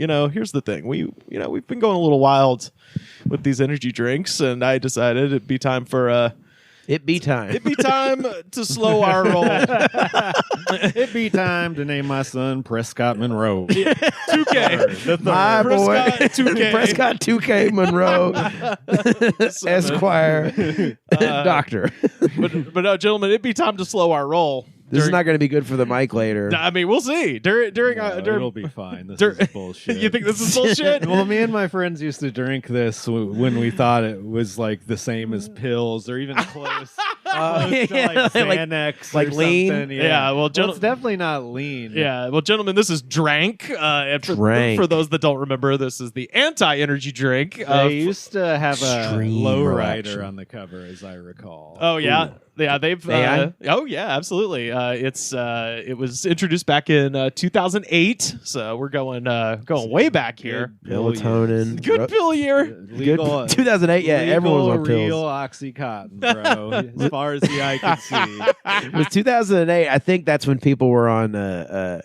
here's the thing. We've been going a little wild with these energy drinks, and I decided it'd be time for It'd be time to slow our roll. It'd be time to name my son Prescott Monroe. 2K. My boy. Prescott 2K. Prescott 2K Monroe Esquire Doctor. But no, gentlemen, it'd be time to slow our roll. This is not going to be good for the mic later. I mean, we'll see. It'll be fine. This is bullshit. You think this is bullshit? Well, me and my friends used to drink this when we thought it was like the same as pills or even close. To like Xanax, like or lean. something. Yeah, well, it's definitely not lean. Yeah, well, gentlemen, this is Drank. And Drank. For those that don't remember, this is the anti-energy drink. They used to have Extreme a lowrider reaction. on the cover, as I recall. Oh yeah. Ooh. Yeah, they've. Oh yeah, absolutely. It was introduced back in 2008, so we're going way back here. Melatonin. Good pill year. Legal, 2008. Yeah, everyone was on real pills. OxyContin, bro. As far as the eye can see. It was 2008. I think that's when people were on. That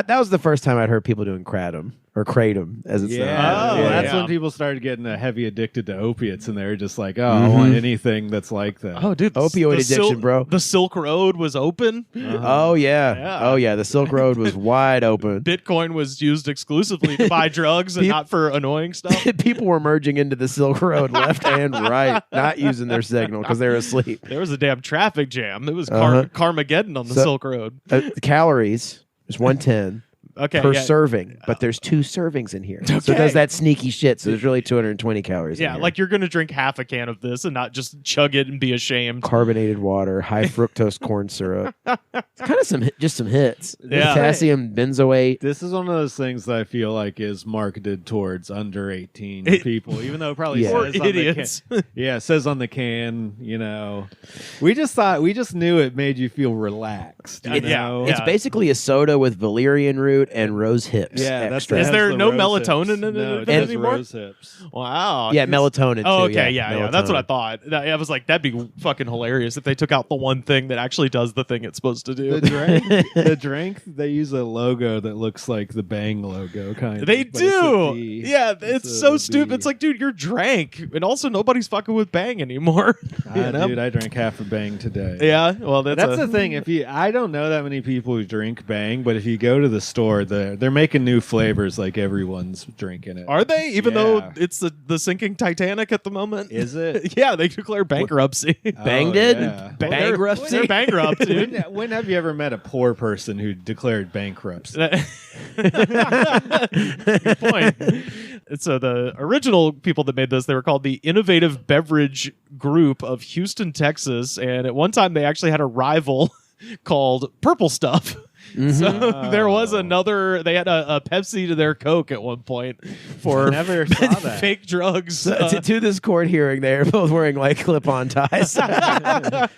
was the first time I'd heard people doing kratom or kratom, as it's that's when people started getting heavy addicted to opiates, and they were just like, I want anything that's like that. Oh, dude, opioid addiction, bro. The Silk Road was open. Oh yeah. The Silk Road was wide open. Bitcoin was used exclusively to buy drugs and not for annoying stuff. People were merging into the Silk Road left and right, not using their signal because they were asleep. There was a damn traffic jam. It was Carmageddon on the Silk Road. The calories was 110. Per serving, but there's 2 servings in here. So it does that sneaky shit. So there's really 220 calories in here. Like you're going to drink half a can of this and not just chug it and be ashamed. Carbonated water, high fructose corn syrup. It's kind of some hits. Yeah. Potassium benzoate. This is one of those things that I feel like is marketed towards under 18 people, even though it probably says on idiots. the can. Yeah, it says on the can, We just knew it made you feel relaxed. You know? It's basically a soda with valerian root and rose hips. Yeah, extra. Is there no melatonin hips. in No, it it anymore? Rose hips. Wow. Yeah, melatonin. Oh, too. okay, melatonin. That's what I thought. I was like, that'd be fucking hilarious if they took out the one thing that actually does the thing it's supposed to do. The drink, they use a logo that looks like the Bang logo, kind of. They but do. It's a D. Yeah, it's so a stupid. D. It's like, dude, you're Drank, and also nobody's fucking with Bang anymore. Dude, I drank half a Bang today. Yeah, well, that's the thing. I don't know that many people who drink Bang, but if you go to the store, they're making new flavors. Like everyone's drinking it. Are they? Even though it's the sinking Titanic at the moment? Is it? Yeah, they declared bankruptcy. Bang did? Yeah. Bankruptcy? They're bankrupt, dude. When have you ever met a poor person who declared bankruptcy? Good point. So the original people that made this, they were called the Innovative Beverage Group of Houston, Texas, and at one time they actually had a rival called Purple Stuff. So there was another. They had a Pepsi to their Coke at one point for Never saw that. fake drugs. To this court hearing, they're both wearing like clip-on ties. The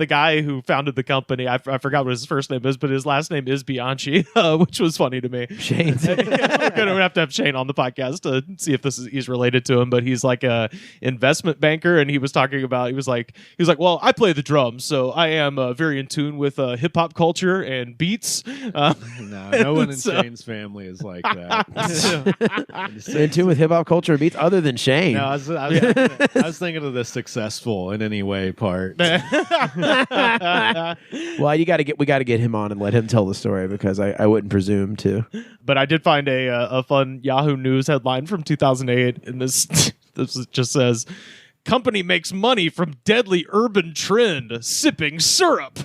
guy who founded the company, I forgot what his first name is, but his last name is Bianchi, which was funny to me. Shane. We're gonna have to have Shane on the podcast to see if he's related to him. But he's like a investment banker, and he was talking about. He was like, well, I play the drums, so I am very in tune with hip hop culture and beats. No one in Shane's family is like that. In tune with hip hop culture and beats, other than Shane. No, I was thinking of the successful in any way part. Well, we got to get him on and let him tell the story because I wouldn't presume to. But I did find a fun Yahoo News headline from 2008, and this just says, "Company makes money from deadly urban trend, sipping syrup."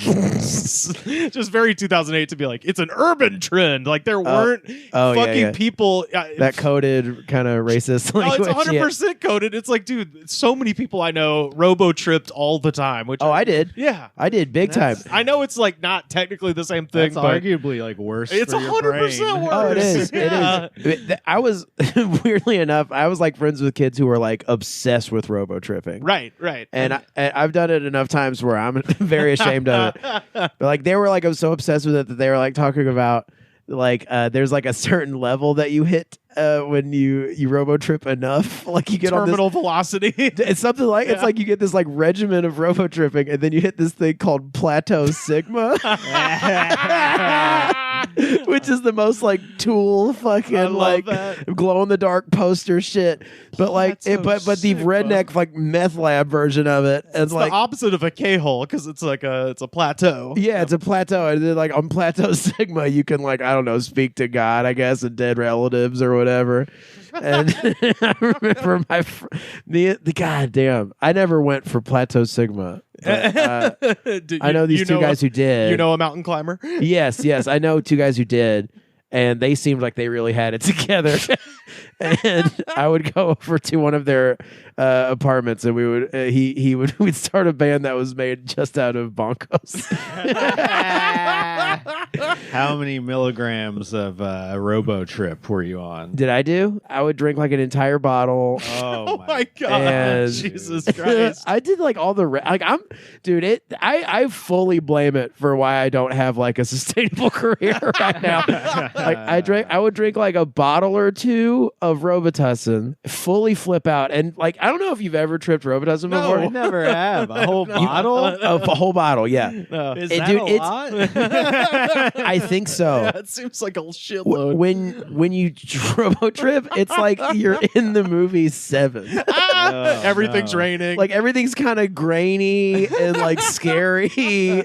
Just very 2008 to be like, it's an urban trend. Like there weren't people. That coded kind of racist language. It's 100% coded. It's like, dude, so many people I know robo-tripped all the time. Which I did. Yeah. I did big time. I know it's like not technically the same thing, That's but arguably like worse. it's for your 100% brain. worse. Oh, it is. Yeah. It is. I was, weirdly enough, I was like friends with kids who were like obsessed with robo tripping. Right. And I've done it enough times where I'm very ashamed of it. But like they were like, I'm so obsessed with it that they were like talking about like there's like a certain level that you hit when you robo trip enough. Like you get terminal on this velocity. It's something like it's like you get this like regimen of robo tripping, and then you hit this thing called plateau sigma. which is the most like Tool fucking like glow in the dark poster shit. But like, but the redneck like meth lab version of it, and it's like the opposite of a K-hole because it's like it's a plateau. Yeah, it's a plateau, and then like on Plateau Sigma, you can like I don't know speak to God, I guess, and dead relatives or whatever. And I remember the goddamn. I never went for Plateau Sigma. But, I know these two guys who did. You know a mountain climber? Yes, I know two guys who did, and they seemed like they really had it together. And I would go over to one of their apartments, and we would we'd start a band that was made just out of bonkos. How many milligrams of Robo Trip were you on? Did I do? I would drink like an entire bottle. Oh my god! And Jesus Christ! I did like all the I fully blame it for why I don't have like a sustainable career right now. Like I would drink like a bottle or two of Robitussin, fully flip out, and like I don't know if you've ever tripped Robitussin before. I never have. A whole bottle? A whole bottle, yeah. No. Is that a lot? I think so. That seems like a shitload. When you Robo Trip, it's like you're in the movie Seven. Everything's raining. Like everything's kind of grainy and like scary. I'm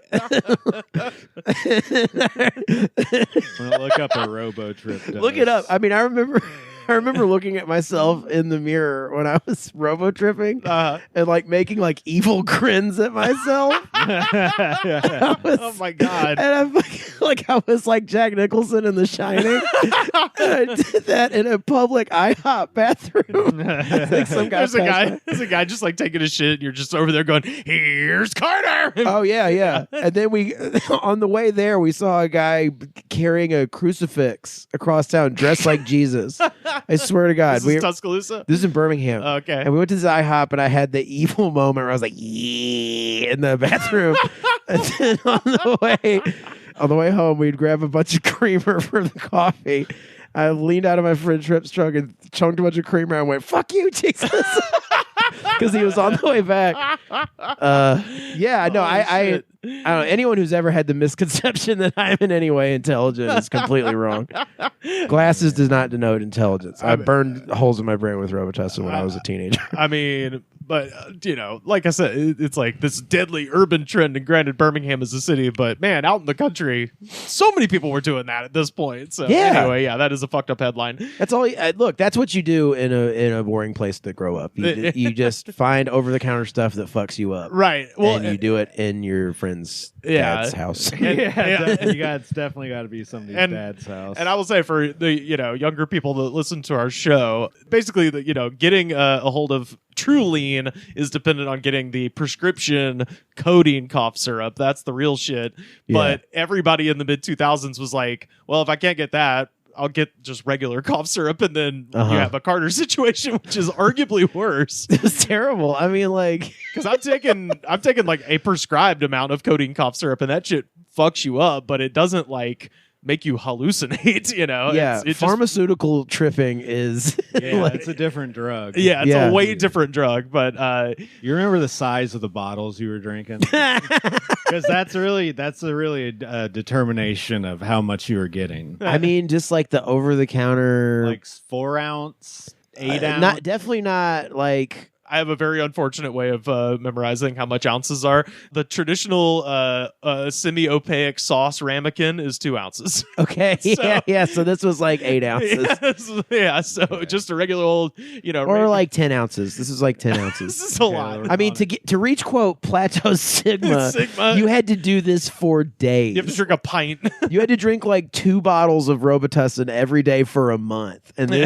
gonna look up a Robo Trip. Look it up. I mean, I remember looking at myself in the mirror when I was robo tripping and like making like evil grins at myself. Oh my god! And I was like Jack Nicholson in The Shining. And I did that in a public IHOP bathroom. There's a guy just like taking a shit. And you're just over there going, "Here's Carter." Oh yeah. And then on the way there, we saw a guy carrying a crucifix across town, dressed like Jesus. I swear to God. This is Tuscaloosa? This is in Birmingham. Okay. And we went to this IHOP, and I had the evil moment where I was like, yeah, in the bathroom. And then on the way home, we'd grab a bunch of creamer for the coffee. I leaned out of my friend's Trips truck and chunked a bunch of creamer and went, "Fuck you, Jesus." Because he was on the way back. Yeah, no, I don't know. Anyone who's ever had the misconception that I'm in any way intelligent is completely wrong. Glasses does not denote intelligence. I burned holes in my brain with Robitussin when I was a teenager. I mean, but like I said, it's like this deadly urban trend. And granted, Birmingham is a city, but man, out in the country, so many people were doing that at this point. So anyway, that is a fucked up headline. That's all. Look, that's what you do in a boring place to grow up. You just find over the counter stuff that fucks you up, right? Well, and you do it in your friend's dad's house. It's definitely got to be somebody's dad's house. And I will say for the younger people that listen to our show, basically getting a hold of True Lean is dependent on getting the prescription codeine cough syrup. That's the real shit. Yeah. But everybody in the mid 2000s was like, well, if I can't get that, I'll get just regular cough syrup, and then you have a Carter situation, which is arguably worse. It's terrible. I mean, like, because I'm taking like a prescribed amount of codeine cough syrup, and that shit fucks you up, but it doesn't like make you hallucinate. Yeah, pharmaceutical tripping is it's a different drug. Yeah, it's a way different drug. But you remember the size of the bottles you were drinking? Because that's really a determination of how much you were getting. I mean, just like the over the counter, like 4 ounce, 8 ounce. Definitely not like. I have a very unfortunate way of memorizing how much ounces are. The traditional semi-opaque sauce ramekin is 2 ounces. Okay, So this was like 8 ounces. So just a regular old, or like 10 ounces. This is like 10 ounces. This is a lot. I mean, to reach quote Plateau Sigma, you had to do this for days. You have to drink a pint. You had to drink like 2 bottles of Robitussin every day for a month, and then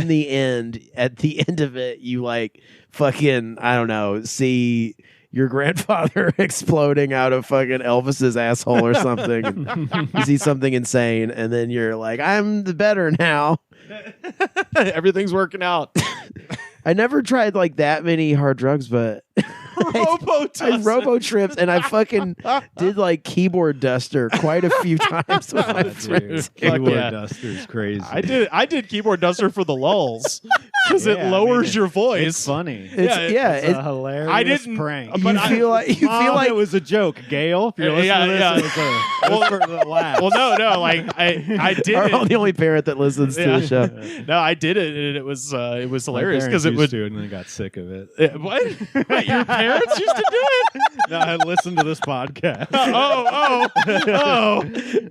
at the end of it, you like fucking, I don't know, see your grandfather exploding out of fucking Elvis's asshole or something. You see something insane, and then you're like, I'm the better now. Everything's working out. I never tried like that many hard drugs, but I robo tripped, and I fucking did like keyboard duster quite a few times with my friends. Keyboard duster is crazy. I did keyboard duster for the lulls because it lowers your voice. It's funny. It's a hilarious prank. But you feel like it was a joke, Gail. If you're listening to this, Just for the laugh. Well, no, like I did I'm it. the only parent that listens to the show. No, I did it, and it was hilarious because because it would. do it and then got sick of it. What? Your parents used to do it? No, I listened to this podcast. Oh!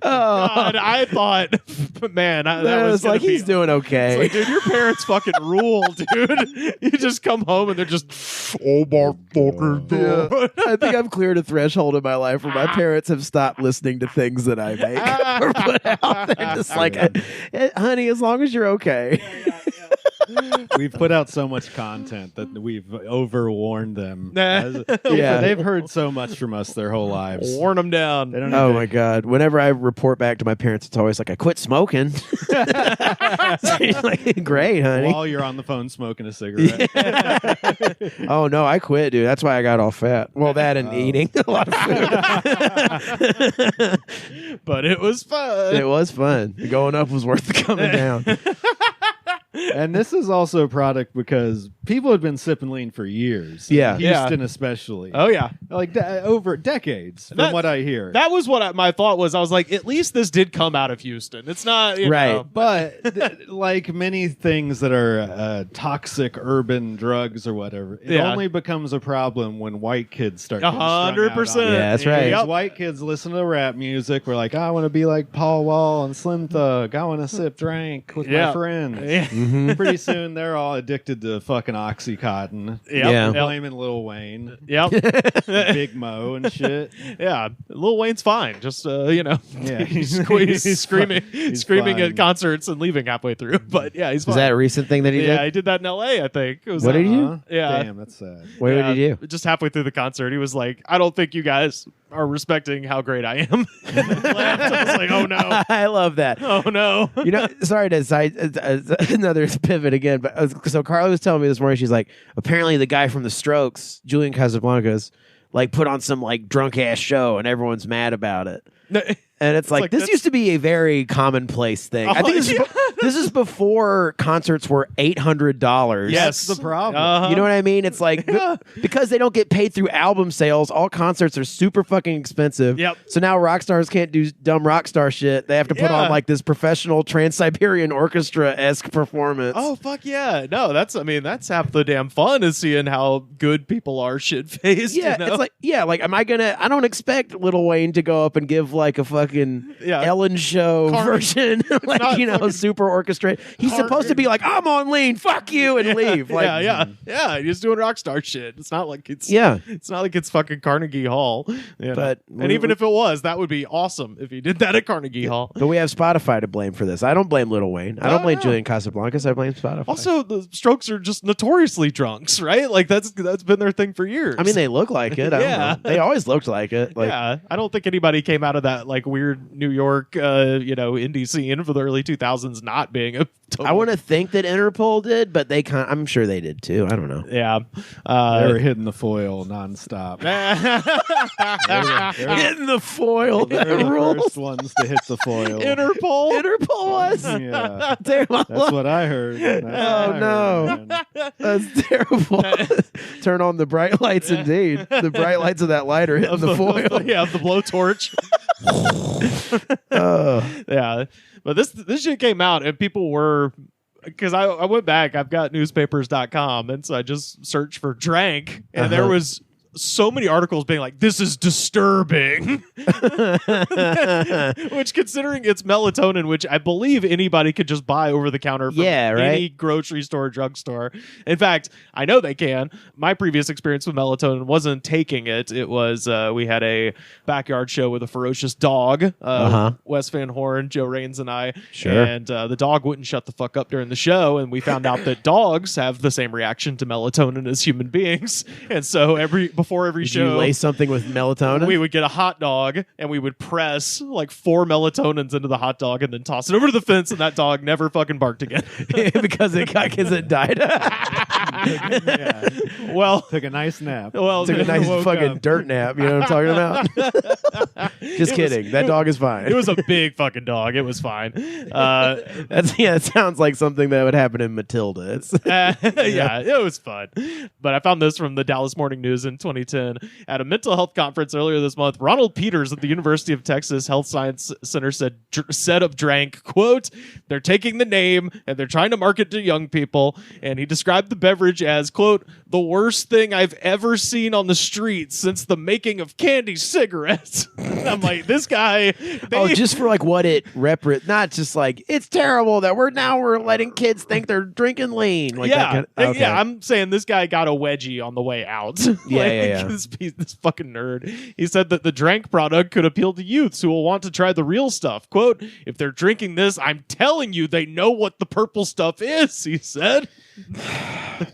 God, I thought, man, that was It's like he's doing okay. It's like, dude, your parents fucking rule, dude. You just come home and they're just, oh my fucking God. I think I've cleared a threshold in my life where my parents have stopped listening to things that I make or put out. They're just like, honey, as long as you're okay. We've put out so much content that we've overwarned them. Yeah. They've heard so much from us their whole lives. Worn them down. They don't Oh even- my God. Whenever I report back to my parents, it's always like, I quit smoking. Like, great, honey. While you're on the phone smoking a cigarette. Oh no, I quit, dude. That's why I got all fat. Well, that and eating a lot of food. But it was fun. It was fun. Going up was worth the coming down. And this is also a product because people have been sipping lean for years. Yeah. Houston especially. Oh, yeah. Like over decades from That- what I hear. That was what my thought was. I was like, at least this did come out of Houston. It's not, you Right. know. But like many things that are toxic urban drugs or whatever, it Yeah. only becomes a problem when white kids start getting strung out 100%. on it. Yeah, that's right. Because white kids listen to rap music. We're like, I want to be like Paul Wall and Slim Thug. I want to sip drink with Yeah. my friends. Yeah. Mhm. Pretty soon they're all addicted to fucking Oxycontin. Yep. Yeah. Yep. Blaming Lil Wayne, Yep. Big Mo, and shit. Yeah. Lil Wayne's fine. Just, you know, Yeah. he's He's screaming, He's screaming fine. at concerts and leaving halfway through. But yeah, he's fine. Is that a recent thing that he Yeah, did? he did that in L.A., I think. It was What did he do? Yeah. Damn, that's sad. What did he do? Just halfway through the concert, he was like, I don't think you guys are respecting how great I am. And then left. I was like, oh no. I love that. Oh no. You know, sorry to side another pivot again, but so Carly was telling me this morning, she's like, apparently the guy from The Strokes, Julian Casablancas, like put on some like drunk ass show, and everyone's mad about it. And it's like this that's- used to be a very commonplace thing. I think this is before concerts were $800. Yes. That's the problem. Uh-huh. You know what I mean? It's like because they don't get paid through album sales, all concerts are super fucking expensive. Yep. So now rock stars can't do dumb rock star shit. They have to put Yeah. on like this professional Trans-Siberian Orchestra-esque performance. Oh fuck yeah! No, that's half the damn fun is seeing how good people are shit faced. yeah, you know? it's like I don't expect Lil Wayne to go up and give like a fucking Yeah. Ellen show version, like not fucking super orchestrated. He's supposed to be like, I'm on lean, fuck you, and leave. Like, yeah. He's doing rock star shit. It's not like it's yeah. It's not like it's fucking Carnegie Hall. You know? But and even if it was, that would be awesome if he did that at Carnegie Hall. But we have Spotify to blame for this. I don't blame Lil Wayne. I don't blame no. Julian Casablancas. I blame Spotify. Also, the Strokes are just notoriously drunks, right? Like that's been their thing for years. I mean, they look like it. I don't Yeah. know. They always looked like it. Like, yeah, I don't think anybody came out of that like weird New York, indie scene for the early 2000s not being a. Total... I want to think that Interpol did, but I'm sure they did too. I don't know. Yeah, They were hitting the foil nonstop. Hitting the foil. They're That the rules. first ones to hit the foil. Interpol. Interpol was. Yeah, Damn, I that's love- what I heard. That's what I heard, no. man. That's terrible. Turn on the bright lights, indeed. The bright lights of that light are hitting the foil. Yeah, the blowtorch. Oh. Yeah, but this shit came out and people were. Because I went back, I've got newspapers.com, and so I just searched for drank, and there was so many articles being like, this is disturbing. Which, considering it's melatonin, which I believe anybody could just buy over the counter from any grocery store, drugstore. In fact, I know they can. My previous experience with melatonin wasn't taking it. It was, we had a backyard show with a ferocious dog, Wes Van Horn, Joe Raines, and I. Sure. And the dog wouldn't shut the fuck up during the show, and we found out that dogs have the same reaction to melatonin as human beings. And so before every Did show, you lay something with melatonin? we would get a hot dog and we would press like 4 melatonins into the hot dog and then toss it over to the fence, and that dog never fucking barked again. because it died. Yeah. Well, Took a nice nap. well, Took a nice Woke fucking up. dirt nap. You know what I'm talking about? Just kidding. That dog is fine. It was a big fucking dog. It was fine. It sounds like something that would happen in Matilda. Yeah, it was fun. But I found this from the Dallas Morning News in 2010. At a mental health conference earlier this month, Ronald Peters at the University of Texas Health Science Center said of Drank, quote, "They're taking the name and they're trying to market to young people." And he described the beverage as, quote, "the worst thing I've ever seen on the street since the making of candy cigarettes." I'm like, this guy. Just for like what it not just like it's terrible that we're letting kids think they're drinking lean. Like yeah, okay. yeah. I'm saying this guy got a wedgie on the way out. Yeah. This fucking nerd. He said that the Drank product could appeal to youths who will want to try the real stuff. Quote, "If they're drinking this, I'm telling you, they know what the purple stuff is," he said.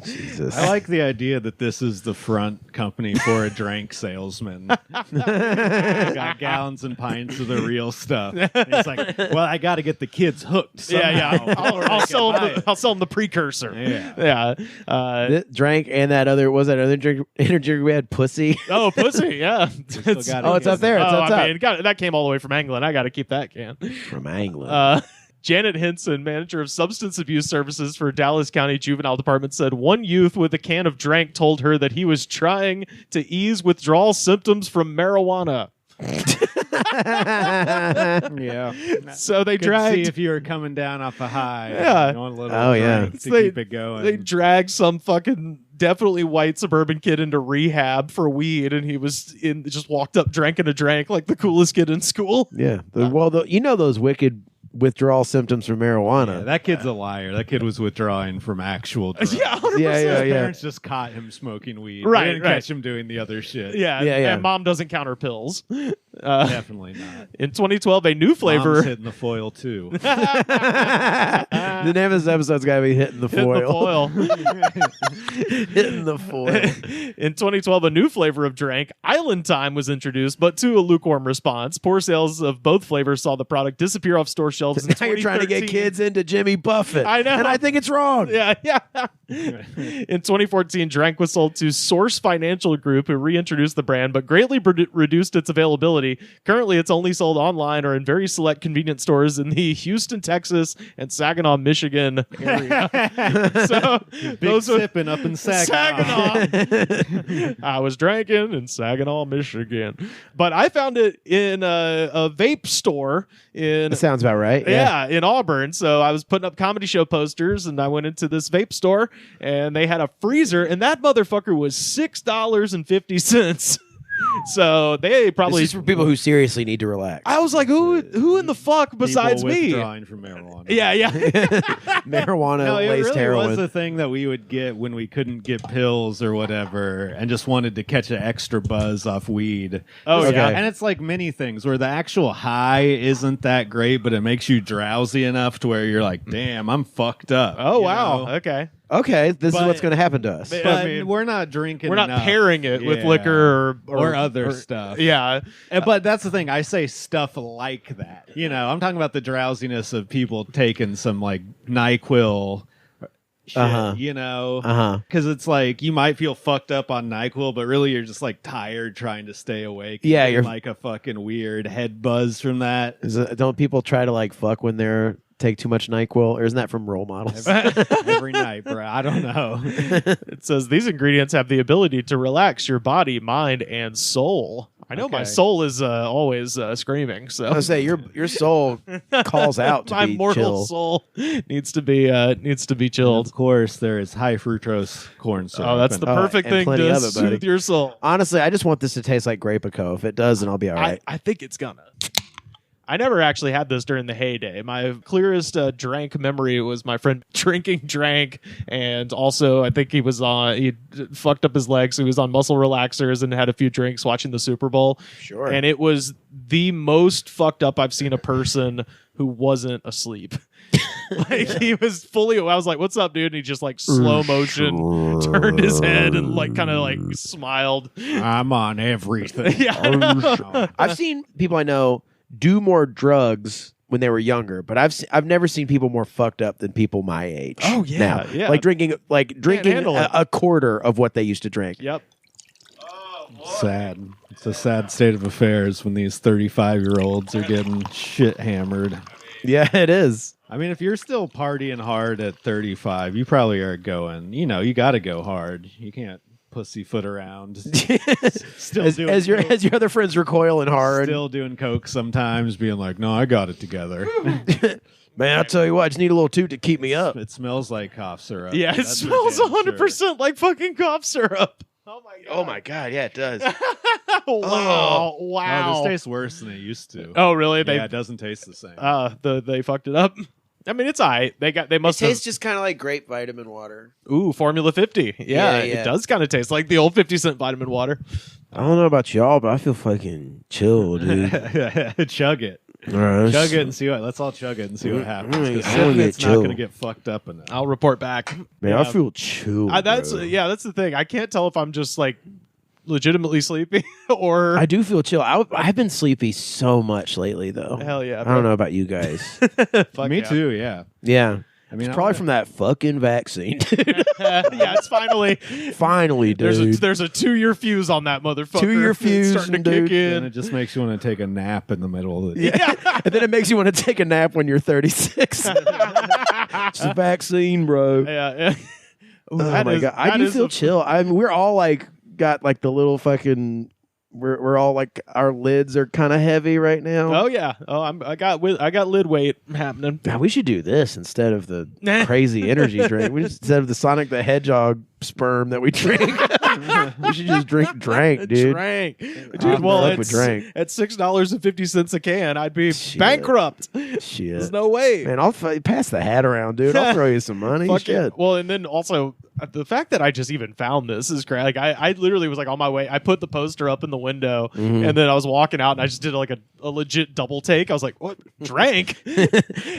Jesus. I like the idea that this is the front company for a Drank salesman. Got gallons and pints of the real stuff. And it's like, well, I got to get the kids hooked somehow. Yeah. I'll sell them the precursor. Yeah. Drank and that other energy drink we had, Pussy. Oh, Pussy, yeah. It's up there. It's up top. I mean, that came all the way from England. I got to keep that can. From England. Janet Hinson, manager of substance abuse services for Dallas County Juvenile Department, said one youth with a can of Drank told her that he was trying to ease withdrawal symptoms from marijuana. Yeah. So they dragged. See if you were coming down off a high. Yeah. You want a little drink to keep it going. They dragged some fucking definitely white suburban kid into rehab for weed, and he was just walked up drinking a drink like the coolest kid in school. Yeah. Those wicked withdrawal symptoms from marijuana. Yeah, that kid's a liar. That kid was withdrawing from actual drugs. Yeah, 100%. His parents just caught him smoking weed. Right, They didn't catch him doing the other shit. Yeah. And mom doesn't counter pills. Definitely not. In 2012, a new flavor. Mom's hitting the foil too. The name of this episode's got to be Hitting the Foil. Hitting the foil. In 2012, a new flavor of Drank, Island Time, was introduced, but to a lukewarm response. Poor sales of both flavors saw the product disappear off store shelves. Now you're trying to get kids into Jimmy Buffett. I know. And I think it's wrong. Yeah. In 2014, Drank was sold to Source Financial Group, who reintroduced the brand, but greatly reduced its availability. Currently, it's only sold online or in very select convenience stores in the Houston, Texas, and Saginaw, Michigan area. So Big sipping up in Saginaw. I was drinking in Saginaw, Michigan, but I found it in a vape store in. That sounds about right. Yeah, in Auburn. So I was putting up comedy show posters, and I went into this vape store, and they had a freezer, and that motherfucker was $6.50. So they probably. This is for people who seriously need to relax. I was like, who in the fuck besides people me? withdrawing from marijuana. Yeah. Marijuana, No, it laced really heroin. was a thing that we would get when we couldn't get pills or whatever, and just wanted to catch an extra buzz off weed. Oh, Okay. yeah. And it's like many things where the actual high isn't that great, but it makes you drowsy enough to where you're like, damn, I'm fucked up. Oh, you wow. know? Okay. Okay, this is But- what's going to happen to us. But I mean, we're not drinking We're not enough. pairing it with Yeah. liquor or other stuff. Yeah. But that's the thing. I say stuff like that. You know, I'm talking about the drowsiness of people taking some like NyQuil shit, you know? Because it's like you might feel fucked up on NyQuil, but really you're just like tired trying to stay awake. Yeah, Getting, you're like a fucking weird head buzz from that. Don't people try to like fuck when they're take too much NyQuil, or isn't that from role models? Every night, bro. I don't know. It says these ingredients have the ability to relax your body, mind, and soul. I know my Okay. soul is always screaming. So I was say your soul calls out to my be mortal chill. soul needs to be chilled. Of course, there is high fructose corn syrup. Oh, that's the Oh, perfect and thing plenty to of it, buddy. soothe your soul. Honestly, I just want this to taste like Grapico. If it does, then I'll be all right. I think it's gonna. I never actually had this during the heyday. My clearest drank memory was my friend drinking Drank, and also I think he fucked up his legs, so he was on muscle relaxers and had a few drinks watching the Super Bowl. Sure. And it was the most fucked up I've seen a person who wasn't asleep. Like he was fully. I was like, "What's up, dude?" And he just like slow motion turned his head and like kind of like smiled. I'm on everything. Yeah. I've seen people I know do more drugs when they were younger, but I've never seen people more fucked up than people my age. Oh, yeah, now. yeah. Like drinking handle it. a quarter of what they used to drink. Yep. Sad. It's a sad state of affairs when these 35-year-olds are getting shit hammered. Yeah, it is. I mean, if you're still partying hard at 35, you probably are going, you got to go hard. You can't pussyfoot around. Still doing as your other friends recoiling hard. Still doing coke sometimes, being like, no, I got it together. Man, I'll tell you what, I just need a little toot to keep me up. It smells like cough syrup. Yeah, it That's smells for damn 100% sure. like fucking cough syrup. Oh my god, yeah, it does. Wow. Oh, this tastes worse than it used to. Oh, really? Yeah, it doesn't taste the same. They fucked it up. I mean, it's alright. They must have. tastes just kind of like grape vitamin water. Ooh, Formula 50. Yeah, Yeah. it does kind of taste like the old 50-cent vitamin water. I don't know about y'all, but I feel fucking chill, dude. Chug it. All right, Chug it and see what. Let's all chug it and see what happens. 'Cause I sipping wanna it's get not chill. going to get fucked up enough. I'll report back. Man, Yeah. I feel chill. That's bro. that's the thing. I can't tell if I'm just like legitimately sleepy or I do feel chill. I've been sleepy so much lately, though. hell yeah. I don't know about you guys. Fuck Me yeah. too, yeah. Yeah. I mean, It's probably from that fucking vaccine, dude. Yeah, it's finally Finally, dude. there's a 2-year fuse on that motherfucker. 2-year It's fuse, starting to dude. kick And in. it just makes you want to take a nap in the middle of the day. Yeah. And then it makes you want to take a nap when you're 36. It's a vaccine, bro. Yeah. Ooh, Oh that my is- god, I that do is feel a- chill. I mean, we're all like got like the little fucking. We're all like our lids are kind of heavy right now. Oh yeah. Oh, I got lid weight happening. God, we should do this instead of the crazy energy drink. Instead of the Sonic the Hedgehog sperm that we drink, we should just drink dude. Drank. Dude, well, fuck with it's drank. at $6.50 a can, I'd be Shit. bankrupt. Shit. There's no way. Man, I'll pass the hat around, dude. I'll throw you some money. Fuck Shit. it. Well, and then also the fact that I just even found this is crazy. Like I literally was like on my way. I put the poster up in the window, Mm-hmm. and then I was walking out, and I just did like a legit double take. I was like, "What? Drank?" and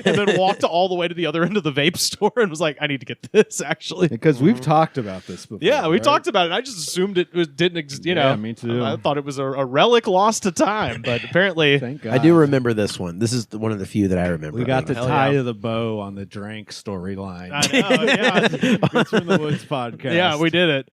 then walked all the way to the other end of the vape store, and was like, "I need to get this." Actually, Because we've talked about this before. yeah, we right? talked about it. I just assumed it didn't exist. You Yeah, know, me too. I thought it was a relic lost to time, but apparently, Thank God. I do remember this one. This is one of the few that I remember. We got to Hell tie yeah. to the bow on the drank storyline. I know. Yeah. It's from the Woods podcast. Yeah, we did it.